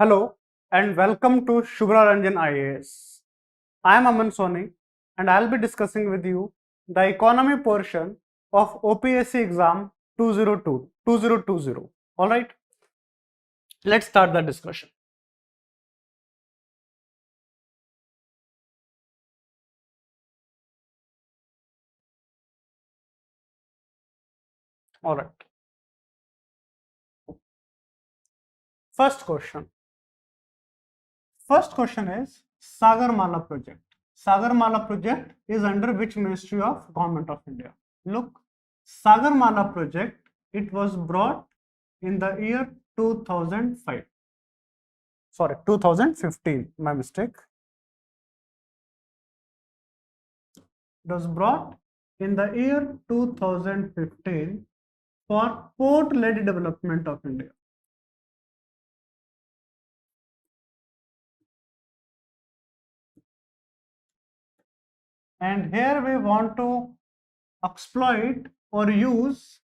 Hello and welcome to Shubhra Ranjan IAS. I am Aman Soni and I'll be discussing with you the economy portion of OPSC exam 2020. Alright, let's start the discussion. Alright, first question. First question is Sagarmala project. Sagarmala project is under which Ministry of Government of India? Look, Sagarmala project, it was brought in the year 2005. Sorry, 2015, my mistake. It was brought in the year 2015 for port-led development of India. And here we want to exploit or use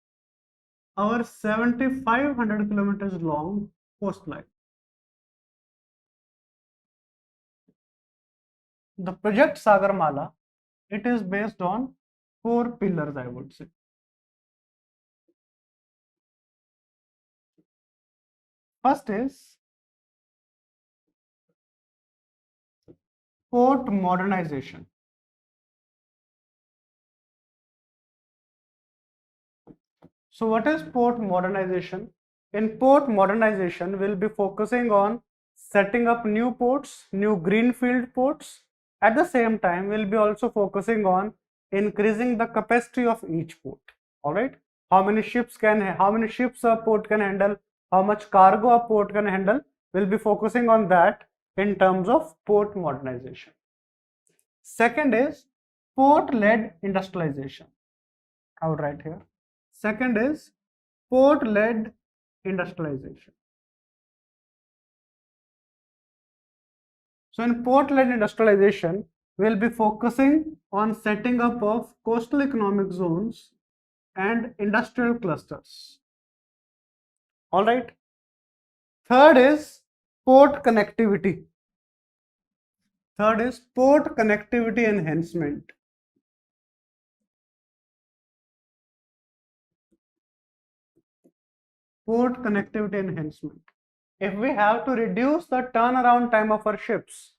our 7,500 kilometers long coastline. The project Sagarmala, it is based on 4 pillars, I would say. First is port modernization. So what is port modernization? In port modernization, we'll be focusing on setting up new ports, new greenfield ports. At the same time, we'll be also focusing on increasing the capacity of each port. All right, how many ships a port can handle, how much cargo a port can handle. We'll be focusing on that in terms of port modernization. Second is port-led industrialization. I would write here. Second is port-led industrialization. So in port-led industrialization, we'll be focusing on setting up of coastal economic zones and industrial clusters. All right. Third is port connectivity. Third is port connectivity enhancement. Port connectivity enhancement. If we have to reduce the turnaround time of our ships,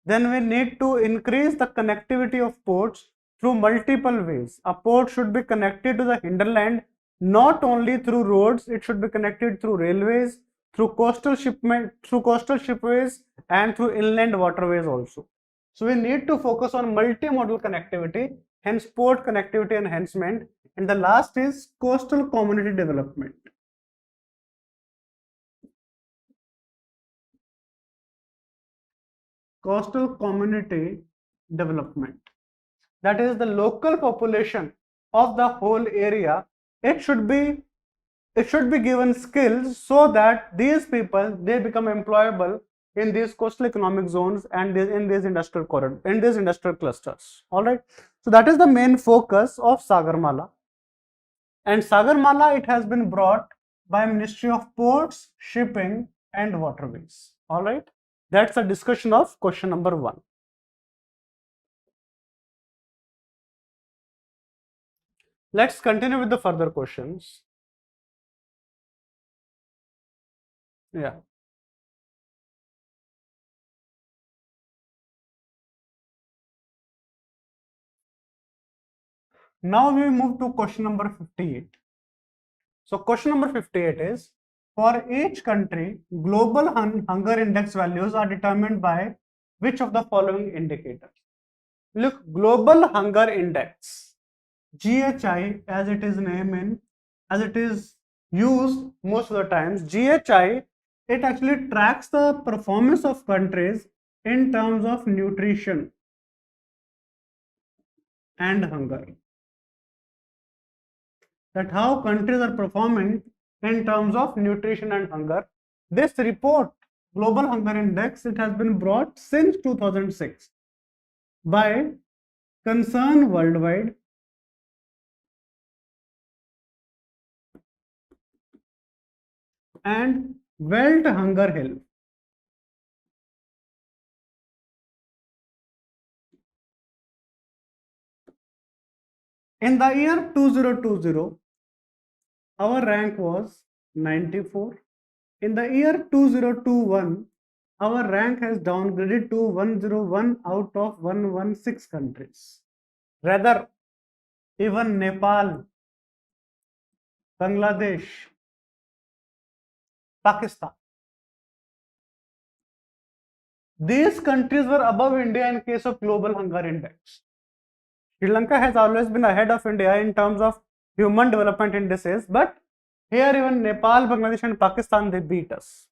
then we need to increase the connectivity of ports through multiple ways. A port should be connected to the hinterland not only through roads, it should be connected through railways, through coastal shipways, and through inland waterways also. So we need to focus on multimodal connectivity, hence port connectivity enhancement. And the last is coastal community development. Coastal community development. That is the local population of the whole area. It should be given skills so that these people, they become employable in these coastal economic zones and in these industrial corridors, in these industrial clusters. All right. So that is the main focus of Sagarmala. And Sagarmala, it has been brought by Ministry of Ports, Shipping and Waterways. All right. That's a discussion of question number 1. Let's continue with the further questions. Yeah. Now we move to question number 58. So question number 58 is, for each country, global hunger index values are determined by which of the following indicators? Look, global hunger index, GHI, as it is used most of the times, GHI, it actually tracks the performance of countries in terms of nutrition and hunger. That how countries are performing in terms of nutrition and hunger. This report, Global Hunger Index, it has been brought since 2006 by Concern Worldwide and World Hunger Health. In the year 2020, our rank was 94. In the year 2021, our rank has downgraded to 101 out of 116 countries. Rather, even Nepal, Bangladesh, Pakistan, these countries were above India in case of global hunger index. Sri Lanka has always been ahead of India in terms of human development indices, but here even Nepal, Bangladesh and Pakistan, they beat us.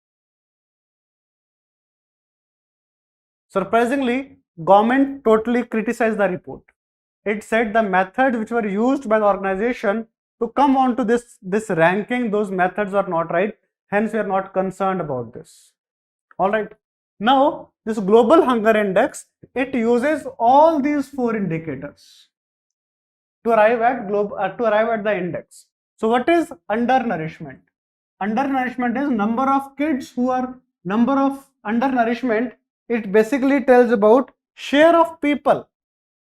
Surprisingly, government totally criticized the report. It said the methods which were used by the organization to come on to this ranking, those methods are not right. Hence, we are not concerned about this. Alright. Now, this global hunger index, it uses all these four indicators to arrive at the index. So, what is undernourishment? Undernourishment is number of kids who are number of undernourishment. It basically tells about share of people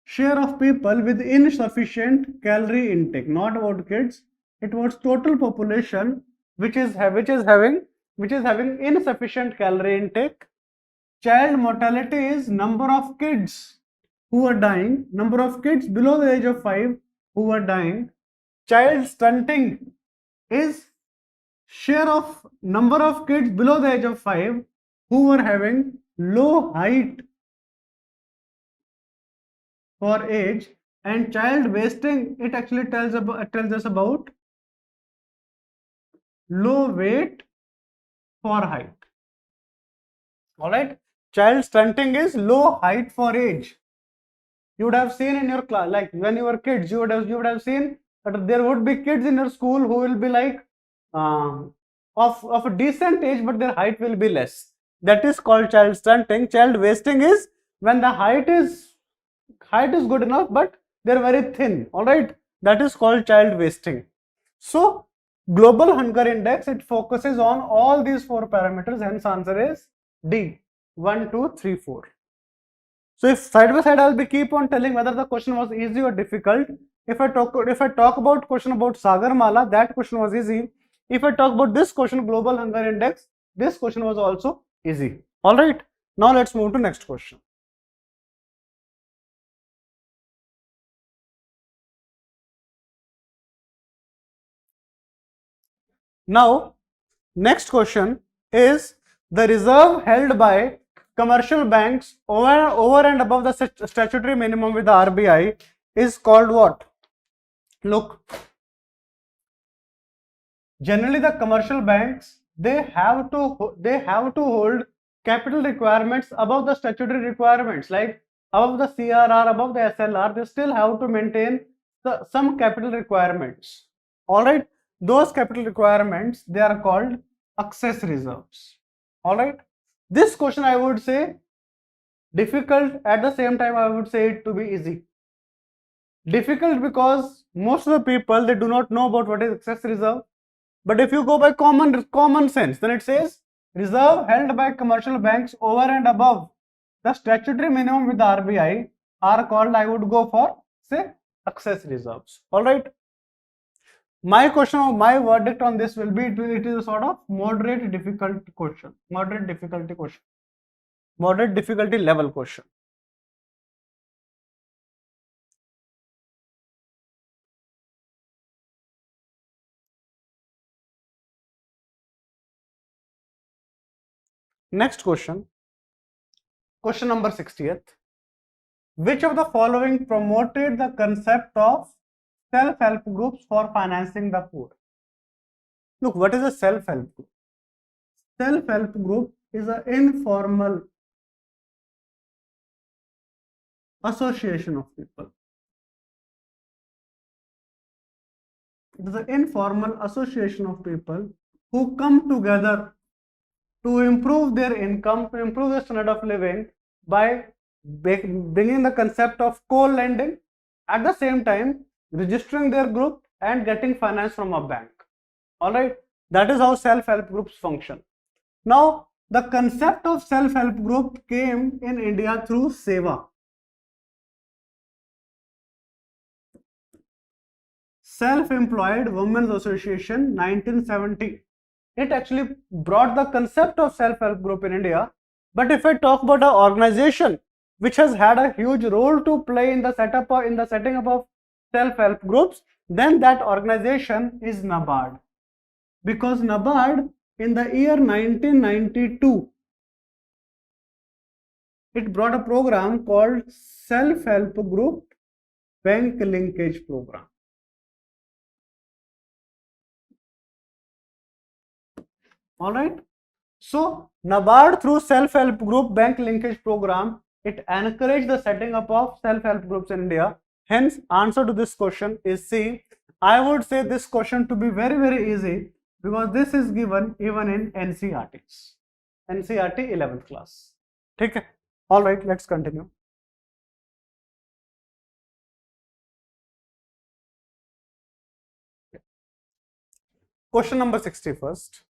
with insufficient calorie intake, not about kids. It was total population which is having insufficient calorie intake. Child mortality is number of kids who are dying, number of kids below the age of 5 who are dying. Child stunting is share of number of kids below the age of 5 who are having low height for age. And child wasting, it actually tells us about low weight for height. All right, child stunting is low height for age. You would have seen in your class, like when you were kids, you would have seen that there would be kids in your school who will be like of a decent age, but their height will be less. That is called child stunting. Child wasting is when the height is good enough, but they're very thin. All right, that is called child wasting. So global hunger index, it focuses on all these four parameters. Hence, answer is D, 1, 2, 3, 4. So if side by side, I'll be keep on telling whether the question was easy or difficult. If I talk about question about Sagarmala, that question was easy. If I talk about this question, global hunger index, this question was also easy. All right. Now let's move to next question. Now, next question is the reserve held by commercial banks over and above the statutory minimum with the RBI is called what? Look, generally the commercial banks, they have to hold capital requirements above the statutory requirements, like above the CRR, above the SLR. They still have to maintain some capital requirements. All right, those capital requirements, they are called excess reserves. All right, this question I would say difficult, at the same time I would say it to be easy. Difficult because most of the people, they do not know about what is excess reserve. But if you go by common sense, then it says reserve held by commercial banks over and above the statutory minimum with the RBI are called, I would go for, say, excess reserves. All right. My verdict on this will be, it is a sort of moderate difficulty question, moderate difficulty level question. Next question, question number 60th. Which of the following promoted the concept of self-help groups for financing the poor? Look, what is a self-help group? Self-help group is an informal association of people. It is an informal association of people who come together to improve their income, to improve their standard of living by bringing the concept of co-lending, at the same time registering their group and getting finance from a bank. All right, that is how self-help groups function. Now, the concept of self-help group came in India through Seva. Self-Employed Women's Association 1970. It actually brought the concept of self-help group in India. But if I talk about an organization which has had a huge role to play in the setting up of self-help groups, then that organization is NABARD. Because NABARD in the year 1992, it brought a program called Self-Help Group Bank Linkage Program. All right. So NABARD through Self-Help Group Bank Linkage Program, it encouraged the setting up of self-help groups in India. Hence, answer to this question is C. I would say this question to be very, very easy because this is given even in NCERTs. NCERT 11th class. Okay. All right, let's continue. Question number 61st.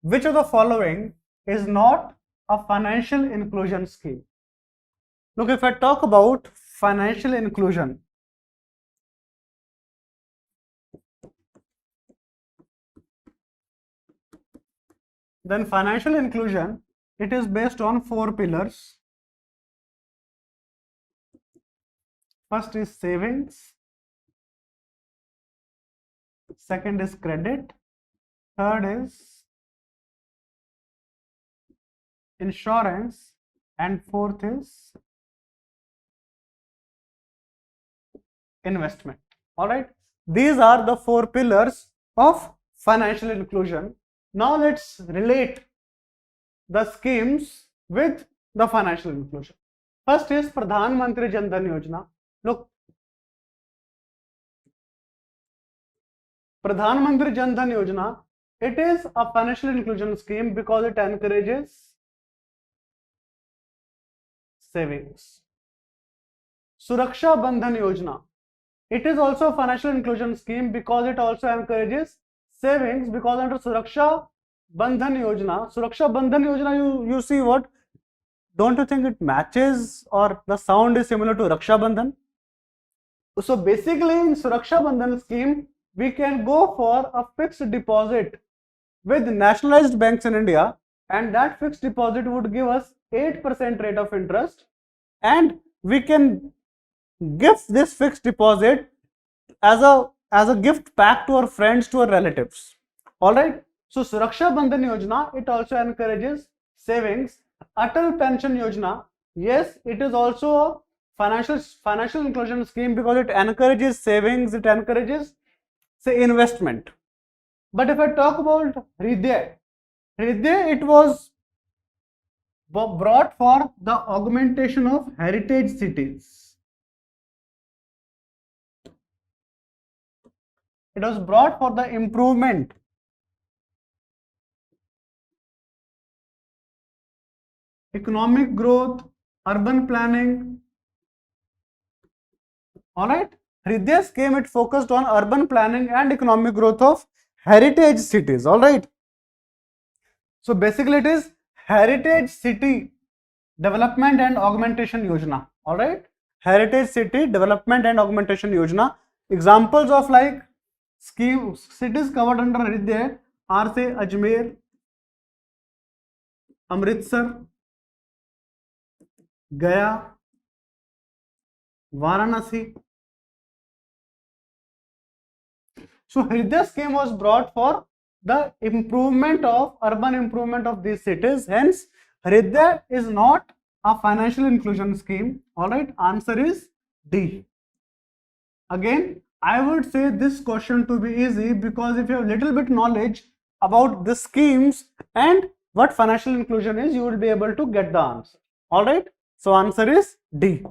Which of the following is not a financial inclusion scheme? Look, if I talk about financial inclusion, then financial inclusion, it is based on 4 pillars. First is savings, second is credit, third is insurance, and fourth is investment. All right, these are the 4 pillars of financial inclusion. Now let's relate the schemes with the financial inclusion. First is Pradhan Mantri Jan Dhan Yojana. Look, Pradhan Mantri Jan Dhan Yojana, it is a financial inclusion scheme because it encourages savings. Suraksha Bandhan Yojana, it is also a financial inclusion scheme because it also encourages savings, because under Suraksha Bandhan Yojana, you see what? Don't you think it matches or the sound is similar to Raksha Bandhan? So basically in Suraksha Bandhan scheme, we can go for a fixed deposit with nationalized banks in India, and that fixed deposit would give us 8% rate of interest, and we can give this fixed deposit as a gift pack to our friends, to our relatives. All right. So Suraksha Bandhan Yojana, it also encourages savings. Atal Pension Yojana, yes, it is also a financial inclusion scheme because it encourages savings, it encourages, say, investment. But if I talk about Hridaya, it was brought for the augmentation of heritage cities. It was brought for the improvement economic growth, urban planning. All right. Hridaya scheme, it focused on urban planning and economic growth of heritage cities. All right. So basically it is Heritage City Development and Augmentation Yojana. All right. Heritage City Development and Augmentation Yojana. Examples of like schemes, cities covered under Hridaya are, say, Ajmer, Amritsar, Gaya, Varanasi. So Hridaya scheme was brought for the urban improvement of these cities. Hence, Hridaya is not a financial inclusion scheme. All right, answer is D. Again, I would say this question to be easy because if you have little bit knowledge about the schemes and what financial inclusion is, you will be able to get the answer. All right, so answer is D.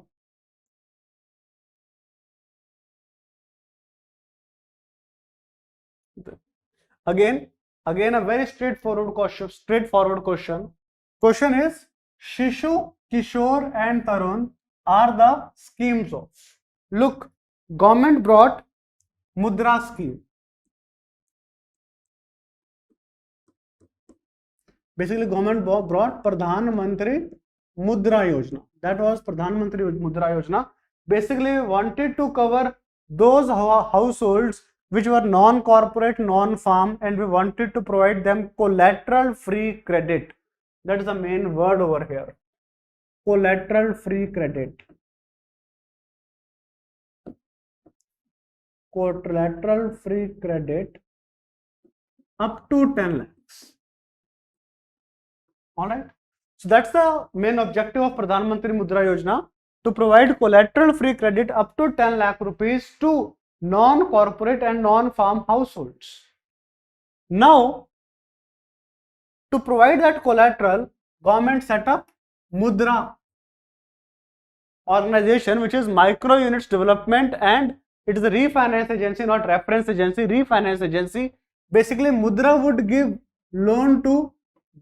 Again a very straightforward question. Question is, Shishu, Kishore and Tarun are the schemes of. Look, government brought Mudra scheme. Basically, government brought Pradhan Mantri Mudra Yojana. That was Pradhan Mantri Mudra Yojana. Basically, wanted to cover those households which were non-corporate, non-farm, and we wanted to provide them collateral-free credit. That is the main word over here. Collateral-free credit. Collateral-free credit up to 10 lakhs. All right. So that's the main objective of Pradhan Mantri Mudra Yojana, to provide collateral-free credit up to 10 lakh rupees to non-corporate and non-farm households. Now, to provide that collateral, government set up Mudra organization, which is micro units development, and it is a refinance agency, not reference agency, refinance agency. Basically, Mudra would give loan to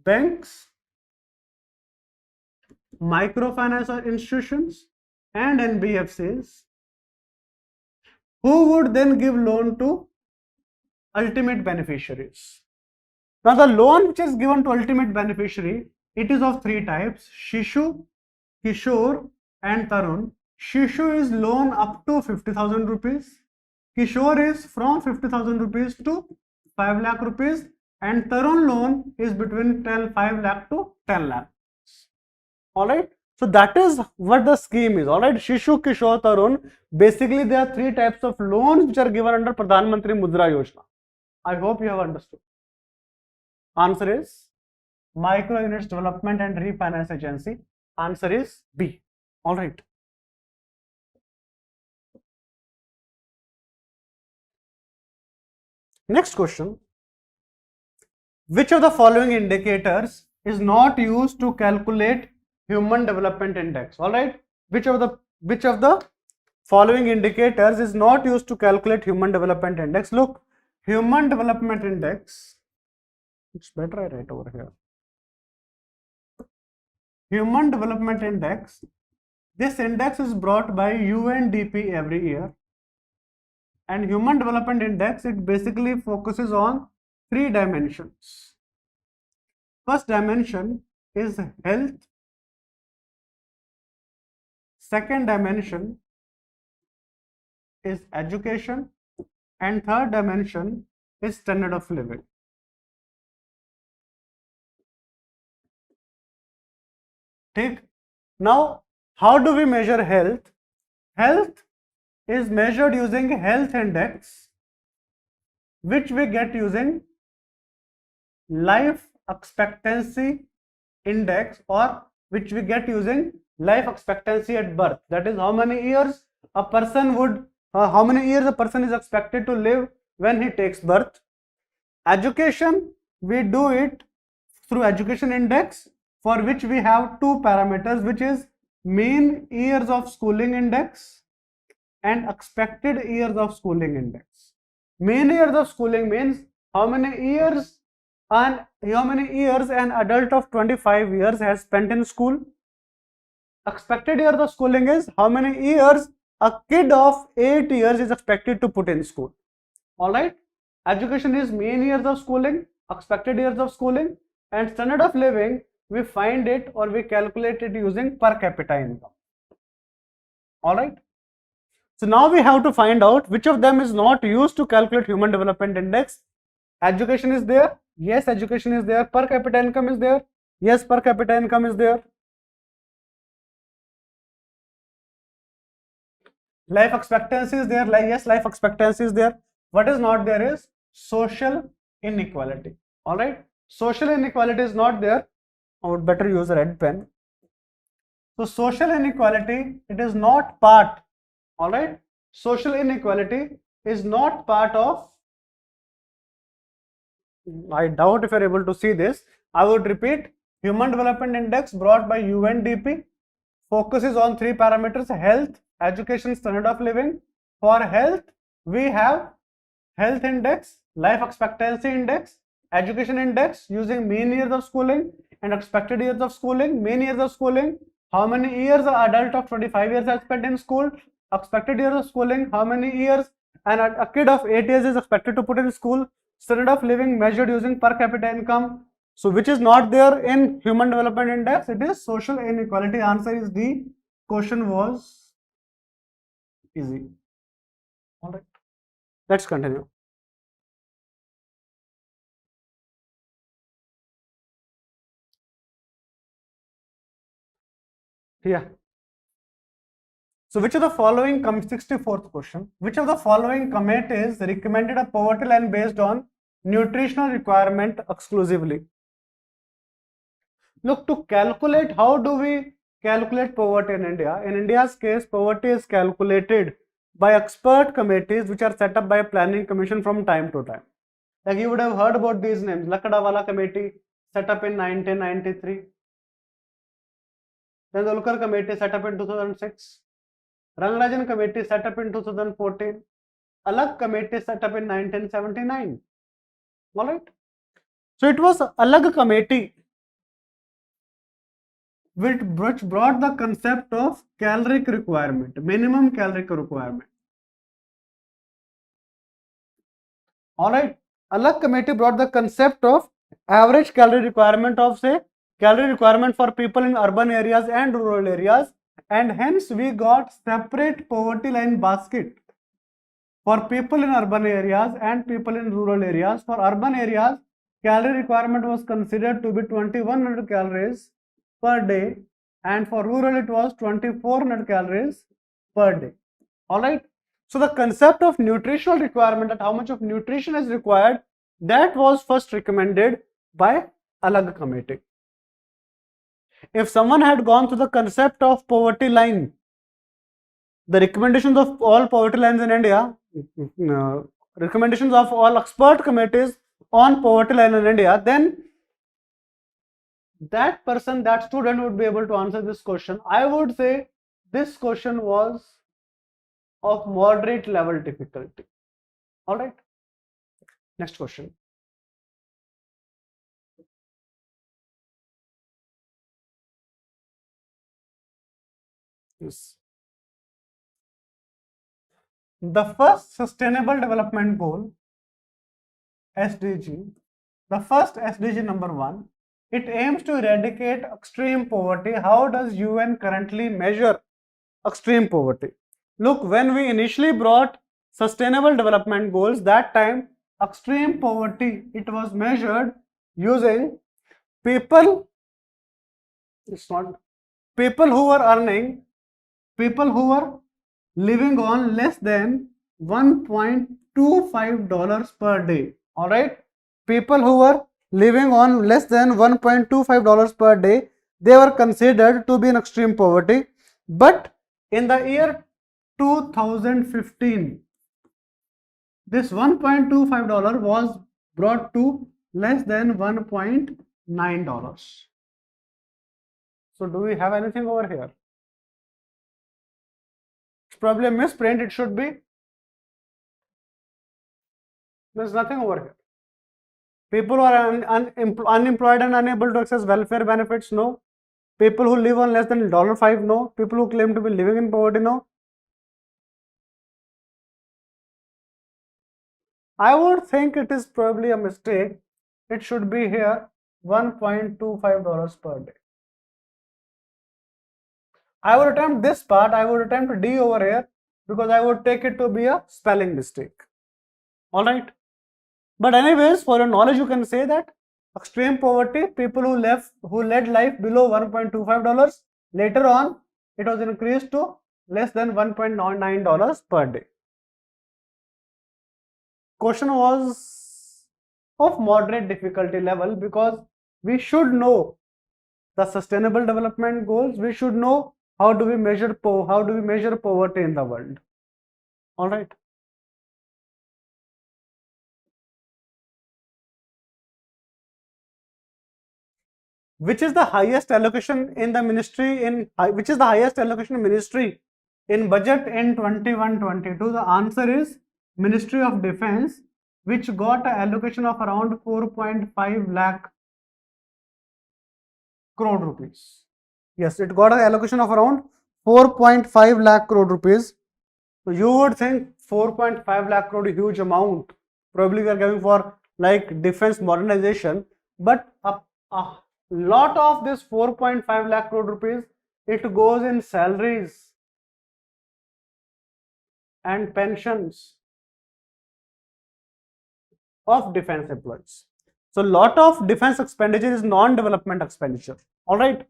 banks, microfinance institutions, and NBFCs, who would then give loan to ultimate beneficiaries. Now, the loan which is given to ultimate beneficiary, it is of three types: Shishu, Kishore, and Tarun. Shishu is loan up to 50,000 rupees. Kishore is from 50,000 rupees to 5 lakh rupees, and Tarun loan is between 5 lakh to 10 lakh. Alright, so that is what the scheme is. Alright, Shishu, Kishore, Tarun. Basically, there are three types of loans which are given under Pradhan Mantri Mudra Yojana. I hope you have understood. Answer is Micro Units Development and Refinance Agency. Answer is B. Alright. Next question. Which of the following indicators is not used to calculate Human Development Index? Alright. Which of the following indicators is not used to calculate Human Development Index? Look, Human Development Index, it's better I write over here. Human Development Index, this index is brought by UNDP every year. And Human Development Index, it basically focuses on three dimensions. First dimension is health. Second dimension is education. And third dimension is standard of living. Take. Now, how do we measure health? Health is measured using health index, which we get using life expectancy index, or which we get using life expectancy at birth. That is how many years a person is expected to live when he takes birth. Education, we do it through education index, for which we have two parameters, which is mean years of schooling index and expected years of schooling index. Mean years of schooling means how many years an adult of 25 years has spent in school. Expected years of schooling is how many years a kid of 8 years is expected to put in school. Alright, education is mean years of schooling, expected years of schooling, and standard of living, we find it or we calculate it using per capita income. Alright, so now we have to find out which of them is not used to calculate Human Development Index. Education is there, yes, education is there. Per capita income is there, yes, per capita income is there. Life expectancy is there, yes, life expectancy is there. What is not there is social inequality. Alright, social inequality is not there. I would better use a red pen. So social inequality, it is not part. Alright, social inequality is not part of, I doubt if you are able to see this. I would repeat, Human Development Index brought by UNDP focuses on three parameters: health, education, standard of living. For health, we have health index, life expectancy index, education index using mean years of schooling and expected years of schooling. Mean years of schooling, how many years an adult of 25 years has spent in school. Expected years of schooling, how many years a kid of 8 years is expected to put in school. Standard of living measured using per capita income. So which is not there in Human Development Index? It is social inequality. Answer is D. Question was easy. Alright, let's continue. Yeah. So which of the following 64th question, which of the following committees recommended a poverty line based on nutritional requirement exclusively? Look, to calculate, how do we calculate poverty in India? In India's case, poverty is calculated by expert committees which are set up by a planning commission from time to time. Like you would have heard about these names. Lakadawala committee set up in 1993. Then the Ulkar committee set up in 2006. Rangarajan committee set up in 2014. Alag committee set up in 1979. Alright. So it was Alag committee which brought the concept of caloric requirement, minimum caloric requirement. Alright. Alag committee brought the concept of average calorie requirement of, say, calorie requirement for people in urban areas and rural areas, and hence we got separate poverty line basket for people in urban areas and people in rural areas. For urban areas, calorie requirement was considered to be 2100 calories per day, and for rural it was 2400 calories per day. Alright. So the concept of nutritional requirement, that how much of nutrition is required, that was first recommended by Alag committee. If someone had gone to the concept of poverty line, the recommendations of all poverty lines in India, recommendations of all expert committees on poverty line in India, then that person, that student would be able to answer this question. I would say this question was of moderate level difficulty. All right. Next question. Yes. The first Sustainable Development Goal, SDG, the first SDG number 1, it aims to eradicate extreme poverty. How does UN currently measure extreme poverty? Look, when we initially brought Sustainable Development Goals, that time extreme poverty, it was measured using people, it's not, people who were earning, people who were living on less than $1.25 per day. All right, people who were living on less than $1.25 per day, they were considered to be in extreme poverty. But in the year 2015, this $1.25 was brought to less than $1.9. So do we have anything over here? It's probably a misprint. It should be. There's nothing over here. People who are unemployed and unable to access welfare benefits, no. People who live on less than $5, no. People who claim to be living in poverty, no. I would think it is probably a mistake. It should be here $1.25 per day. I would attempt this part. I would attempt D over here because I would take it to be a spelling mistake. All right. But anyways, for your knowledge, you can say that extreme poverty, people who led life below $1.25, later on it was increased to less than $1.9 per day. Question was of moderate difficulty level because we should know the Sustainable Development Goals. We should know how do we measure poverty in the world. All right. Which is the highest allocation in the ministry in budget in 21-22? The answer is Ministry of Defense, which got an allocation of around 4.5 lakh crore rupees. Yes, it got an allocation of around 4.5 lakh crore rupees. So you would think 4.5 lakh crore, huge amount. Probably we are giving for like defense modernization, but a lot of this 4.5 lakh crore rupees, it goes in salaries and pensions of defense employees. So lot of defense expenditure is non-development expenditure. All right.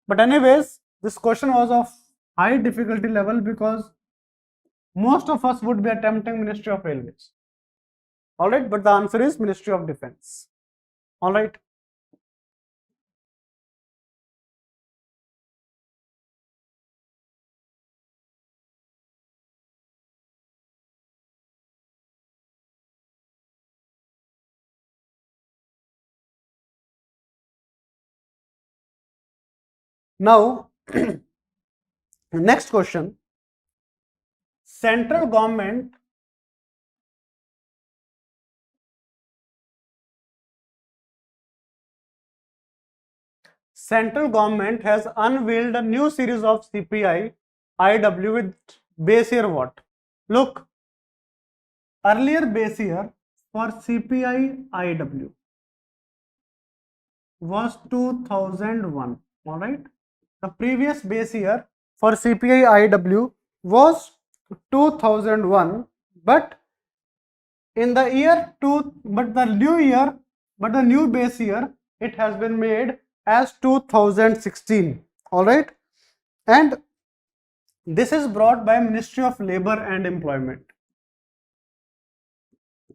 But anyways, This question was of high difficulty level because most of us would be attempting Ministry of Railways. Alright, but the answer is Ministry of Defense. Alright. Now, next question. Central government has unveiled a new series of CPI IW with base year what? Look, earlier base year for CPI IW was 2001. All right. The previous base year for CPI IW was 2001, but in the year the new base year, it has been made as 2016. All right. And this is brought by Ministry of Labor and Employment.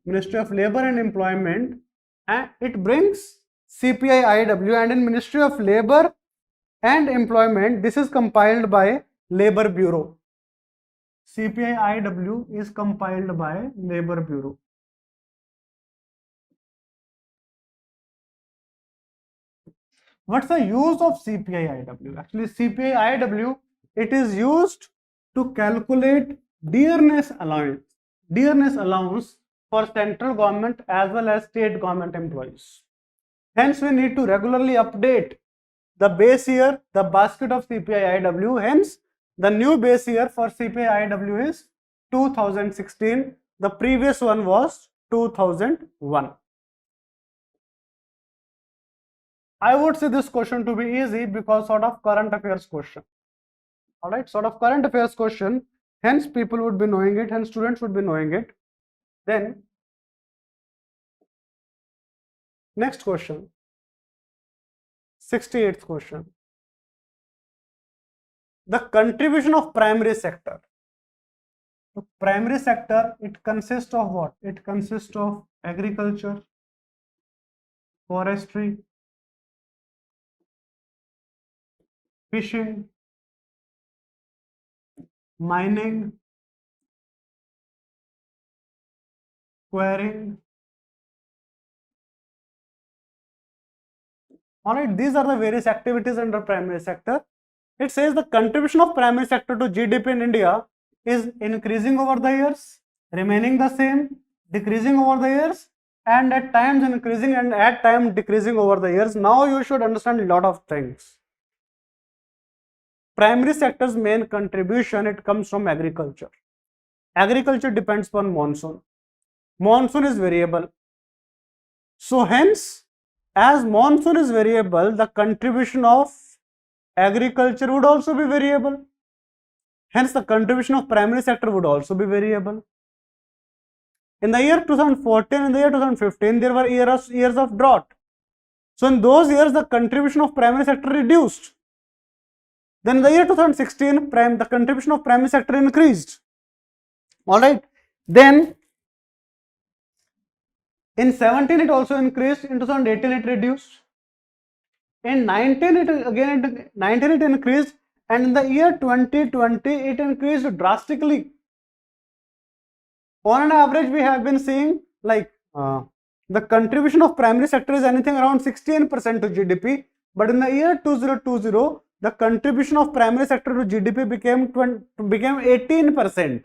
Ministry of Labor and Employment, and it brings CPI IW, and in Ministry of Labor and Employment, this is compiled by Labor Bureau. CPI IW is compiled by Labor Bureau. What's the use of CPI IW? Actually, CPI IW, it is used to calculate dearness allowance for central government as well as state government employees. Hence, we need to regularly update the base year, the basket of CPI IW. Hence, the new base year for CPI IW is 2016. The previous one was 2001. I would say this question to be easy because sort of current affairs question. All right, sort of current affairs question. Hence, people would be knowing it, hence students would be knowing it. Then, next question, 68th question. The contribution of primary sector. The primary sector, it consists of what? It consists of agriculture, forestry, fishing, mining, quarrying. Alright, these are the various activities under primary sector. It says the contribution of primary sector to GDP in India is increasing over the years, remaining the same, decreasing over the years, and at times increasing and at times decreasing over the years. Now you should understand a lot of things. Primary sector's main contribution, it comes from agriculture. Agriculture depends upon monsoon. Monsoon is variable. So hence, as monsoon is variable, the contribution of agriculture would also be variable. Hence, the contribution of primary sector would also be variable. In the year 2014, in the year 2015, there were years of drought. So in those years, the contribution of primary sector reduced. Then in the year 2016, the contribution of primary sector increased. All right. Then in 17 it also increased. In 2018 it reduced. In 19 it increased, and in the year 2020 it increased drastically. On an average, we have been seeing like the contribution of primary sector is anything around 16% to GDP, but in the year 2020, the contribution of primary sector to GDP became 18%.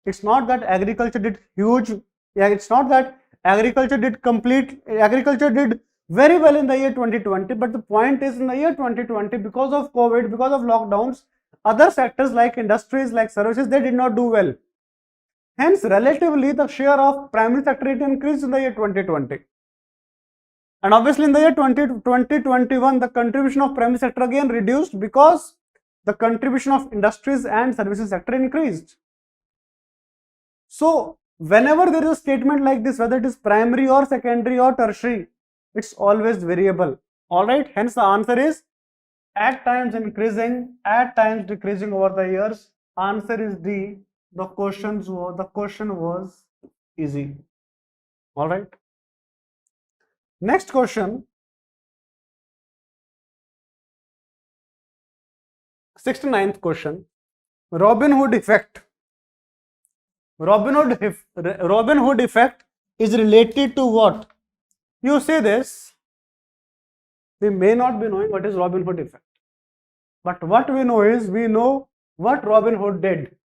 It's not that agriculture did huge. Yeah, it's not that agriculture did very well in the year 2020, but the point is in the year 2020, because of COVID, because of lockdowns, other sectors like industries, like services, they did not do well. Hence, relatively, the share of primary sector it increased in the year 2020. And obviously, in the year 2021, the contribution of primary sector again reduced because the contribution of industries and services sector increased. So, whenever there is a statement like this, whether it is primary or secondary or tertiary, it's always variable. Alright, hence the answer is At times increasing, at times decreasing over the years. Answer is D. The question was easy. All right. Next question. 69th question. Robin Hood effect. Robin Hood effect is related to what? You see this. We may not be knowing what is Robin Hood effect. But what we know is, we know what Robin Hood did.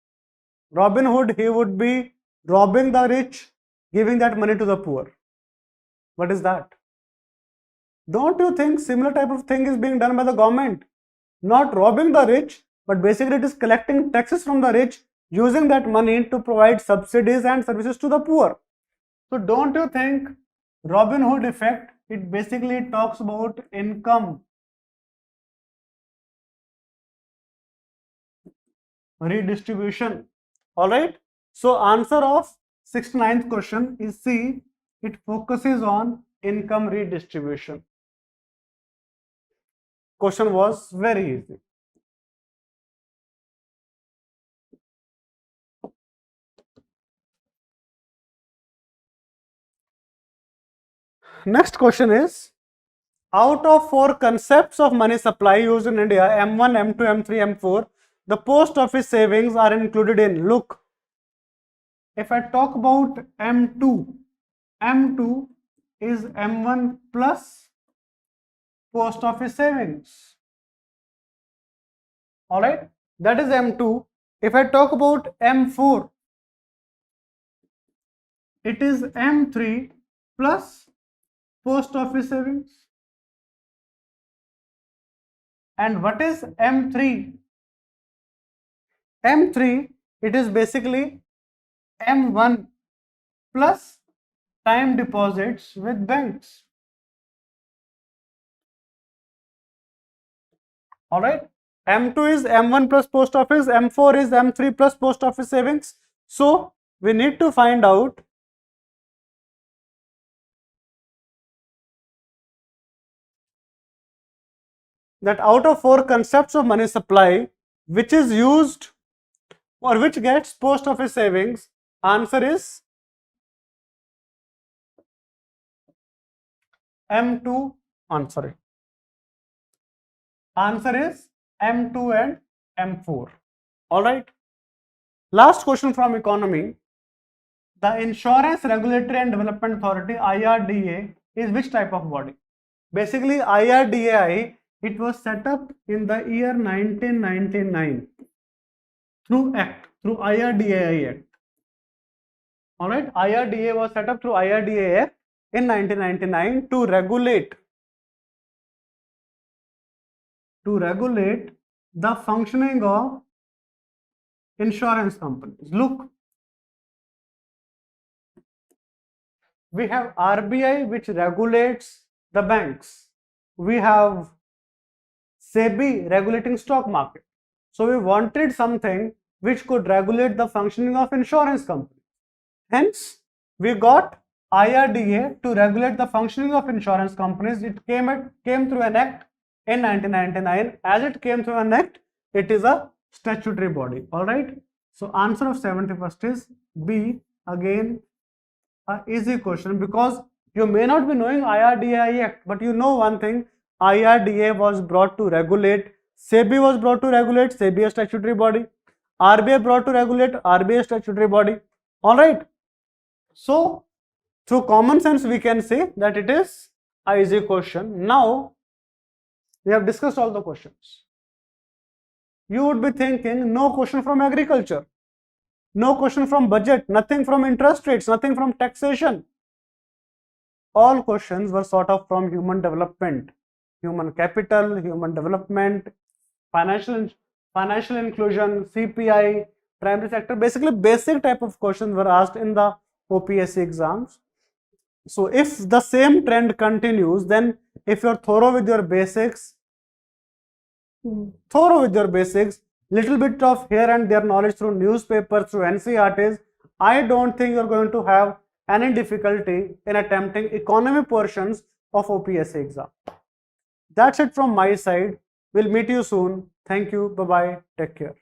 Robin Hood, he would be robbing the rich, giving that money to the poor. What is that? Don't you think similar type of thing is being done by the government? Not robbing the rich, but basically it is collecting taxes from the rich, using that money to provide subsidies and services to the poor. So don't you think Robin Hood effect, it basically talks about income redistribution. All right. So answer of 69th question is C. It focuses on income redistribution. Question was very easy. Next question is, out of 4 concepts of money supply used in India, M1, M2, M3, M4, the post office savings are included in. Look, if I talk about M2, M2 is M1 plus post office savings. All right, that is M2. If I talk about M4, it is M3 plus post office savings. And what is M3? M3, it is basically M1 plus time deposits with banks. All right. M2 is M1 plus post office, M4 is M3 plus post office savings. So we need to find out that out of 4 concepts of money supply, which is used or which gets post office savings, answer is M2. Answer is M2 and M4. All right. Last question from economy. The Insurance Regulatory and Development Authority, IRDA, is which type of body? Basically, IRDAI, it was set up in the year 1999 through IRDAI Act. All right, IRDA was set up through IRDAI Act in 1999 to regulate the functioning of insurance companies. Look, we have RBI, which regulates the banks. We have SEBI regulating stock market. So we wanted something which could regulate the functioning of insurance companies. Hence, we got IRDA to regulate the functioning of insurance companies. It came through an act in 1999. As it came through an act, it is a statutory body. All right. So answer of 71st is B. Again, an easy question, because you may not be knowing IRDAI Act, but you know one thing: IRDA was brought to regulate, SEBI was brought to regulate, SEBI a statutory body, RBI brought to regulate, RBI a statutory body. All right. So through common sense, we can say that it is a easy question. Now we have discussed all the questions. You would be thinking, no question from agriculture, no question from budget, nothing from interest rates, nothing from taxation. All questions were sort of from human development, human capital, human development, financial inclusion, CPI, primary sector. Basically, basic type of questions were asked in the OPSC exams. So if the same trend continues, then if you're thorough with your basics, little bit of here and there knowledge through newspapers, through NCERTs, I don't think you're going to have any difficulty in attempting economy portions of OPSC exam. That's it from my side. We'll meet you soon. Thank you. Bye bye. Take care.